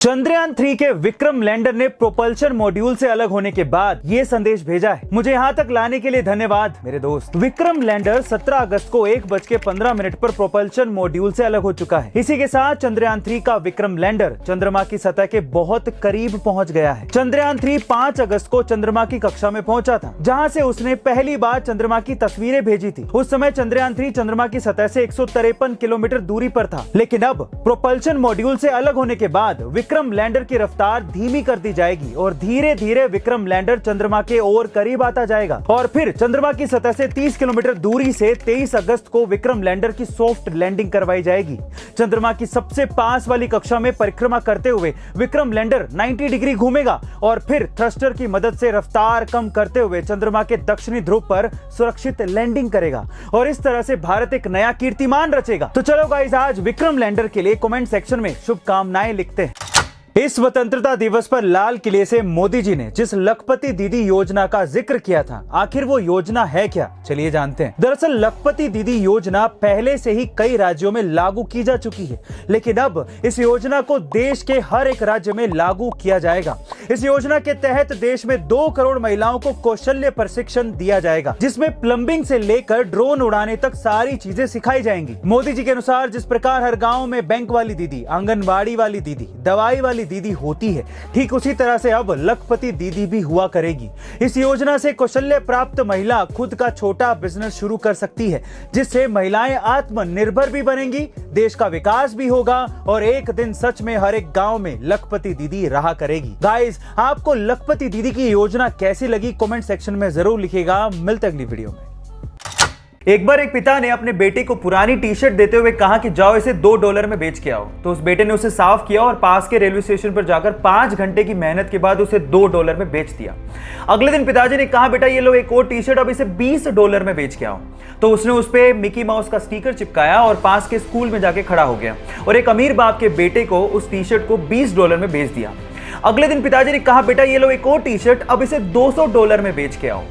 चंद्रयान 3 के विक्रम लैंडर ने propulsion module से अलग होने के बाद ये संदेश भेजा है। मुझे यहाँ तक लाने के लिए धन्यवाद मेरे दोस्त। विक्रम लैंडर 17 अगस्त को 1:15 पर प्रोपल्शन मॉड्यूल से अलग हो चुका है। इसी के साथ चंद्रयान 3 का विक्रम लैंडर चंद्रमा की सतह के बहुत करीब पहुँच गया है। चंद्रयान 3 5 अगस्त को चंद्रमा की कक्षा में पहुंचा था, जहाँ से उसने पहली बार चंद्रमा की तस्वीरें भेजी थी। उस समय चंद्रयान 3 चंद्रमा की सतह से 153 किलोमीटर दूरी पर था, लेकिन अब प्रोपल्शन मॉड्यूल से अलग होने के बाद विक्रम लैंडर की रफ्तार धीमी कर दी जाएगी और धीरे धीरे विक्रम लैंडर चंद्रमा के और करीब आता जाएगा और फिर चंद्रमा की सतह से 30 किलोमीटर दूरी से 23 अगस्त को विक्रम लैंडर की सॉफ्ट लैंडिंग करवाई जाएगी। चंद्रमा की सबसे पास वाली कक्षा में परिक्रमा करते हुए विक्रम लैंडर 90 डिग्री घूमेगा और फिर थ्रस्टर की मदद से रफ्तार कम करते हुए चंद्रमा के दक्षिणी ध्रुव पर सुरक्षित लैंडिंग करेगा और इस तरह से भारत एक नया कीर्तिमान रचेगा। तो चलो गाइस, आज विक्रम लैंडर के लिए कमेंट सेक्शन में शुभकामनाएं लिखते हैं। इस स्वतंत्रता दिवस पर लाल किले से मोदी जी ने जिस लखपति दीदी योजना का जिक्र किया था, आखिर वो योजना है क्या, चलिए जानते हैं। दरअसल लखपति दीदी योजना पहले से ही कई राज्यों में लागू की जा चुकी है, लेकिन अब इस योजना को देश के हर एक राज्य में लागू किया जाएगा। इस योजना के तहत देश में 2 करोड़ महिलाओं को कौशल्य प्रशिक्षण दिया जाएगा, जिसमें प्लम्बिंग से लेकर ड्रोन उड़ाने तक सारी चीजें सिखाई जाएंगी। मोदी जी के अनुसार जिस प्रकार हर गाँव में बैंक वाली दीदी, आंगनबाड़ी वाली दीदी, दवाई वाली दीदी होती है, ठीक उसी तरह से अब लखपति दीदी भी हुआ करेगी। इस योजना से कौशल्य प्राप्त महिला खुद का छोटा बिजनेस शुरू कर सकती है, जिससे महिलाएं आत्मनिर्भर भी बनेंगी, देश का विकास भी होगा और एक दिन सच में हर एक गांव में लखपति दीदी रहा करेगी। गाइस, आपको लखपति दीदी की योजना कैसी लगी कमेंट सेक्शन में जरूर लिखिएगा। मिलते अगली वीडियो में। एक बार एक पिता ने अपने बेटे को पुरानी टी शर्ट देते हुए कहा कि जाओ इसे $2 में बेच के आओ। तो उस बेटे ने उसे साफ किया और पास के रेलवे स्टेशन पर जाकर 5 घंटे की मेहनत के बाद उसे $2 में बेच दिया। अगले दिन पिताजी ने कहा, बेटा ये लो एक और टी शर्ट, अब इसे $20 में बेच के आओ। तो उसने उस पर मिकी माउस का स्टिकर चिपकाया और पास के स्कूल में जाके खड़ा हो गया और एक अमीर बाप के बेटे को उस टी शर्ट को $20 में बेच दिया। अगले दिन पिताजी ने कहा, बेटा ये लो एक और टी शर्ट, अब इसे $200 में बेच के आओ।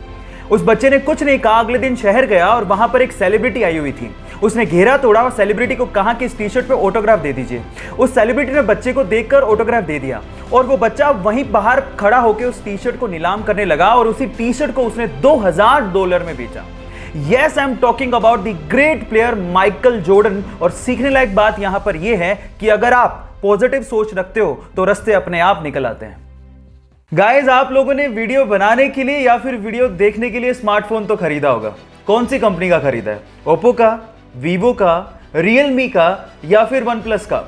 उस बच्चे ने कुछ नहीं कहा, अगले दिन शहर गया और वहां पर एक सेलिब्रिटी आई हुई थी। उसने घेरा तोड़ा और सेलिब्रिटी को कहा कि इस टी शर्ट पे ऑटोग्राफ दे दीजिए। उस सेलिब्रिटी ने बच्चे को देखकर ऑटोग्राफ दे दिया और वो बच्चा वहीं बाहर खड़ा होकर उस टी शर्ट को नीलाम करने लगा और उसी टी शर्ट को उसने $2000 में बेचा। Yes, I am talking about the great player Michael Jordan. और सीखने लायक बात यहां पर यह है कि अगर आप पॉजिटिव सोच रखते हो तो रास्ते अपने आप निकल आते हैं। गाइस, आप लोगों ने वीडियो बनाने के लिए या फिर वीडियो देखने के लिए स्मार्टफोन तो खरीदा होगा। कौन सी कंपनी का खरीदा है? ओप्पो का, वीवो का, रियलमी का या फिर वन प्लस का?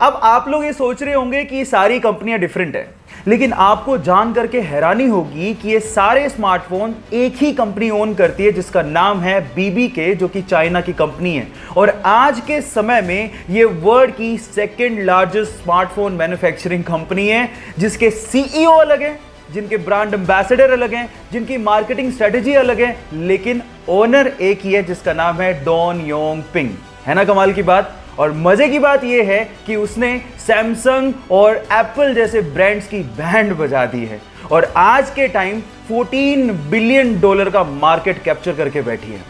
अब आप लोग ये सोच रहे होंगे कि ये सारी कंपनियां डिफरेंट है, लेकिन आपको जान करके हैरानी होगी कि ये सारे स्मार्टफोन एक ही कंपनी ओन करती है, जिसका नाम है BBK, जो कि चाइना की कंपनी है। और आज के समय में ये वर्ल्ड की second largest smartphone manufacturing company है, जिसके CEO अलग हैं, जिनके ब्रांड एम्बेसडर अलग हैं, जिनकी मार्केटिंग स्ट्रेटेजी अलग है, लेकिन ओनर एक ही है, जिसका नाम है डॉन योंग पिंग। है ना कमाल की बात? और मजे की बात यह है कि उसने सैमसंग और एप्पल जैसे ब्रांड्स की बैंड बजा दी है और आज के टाइम $14 बिलियन का मार्केट कैप्चर करके बैठी है।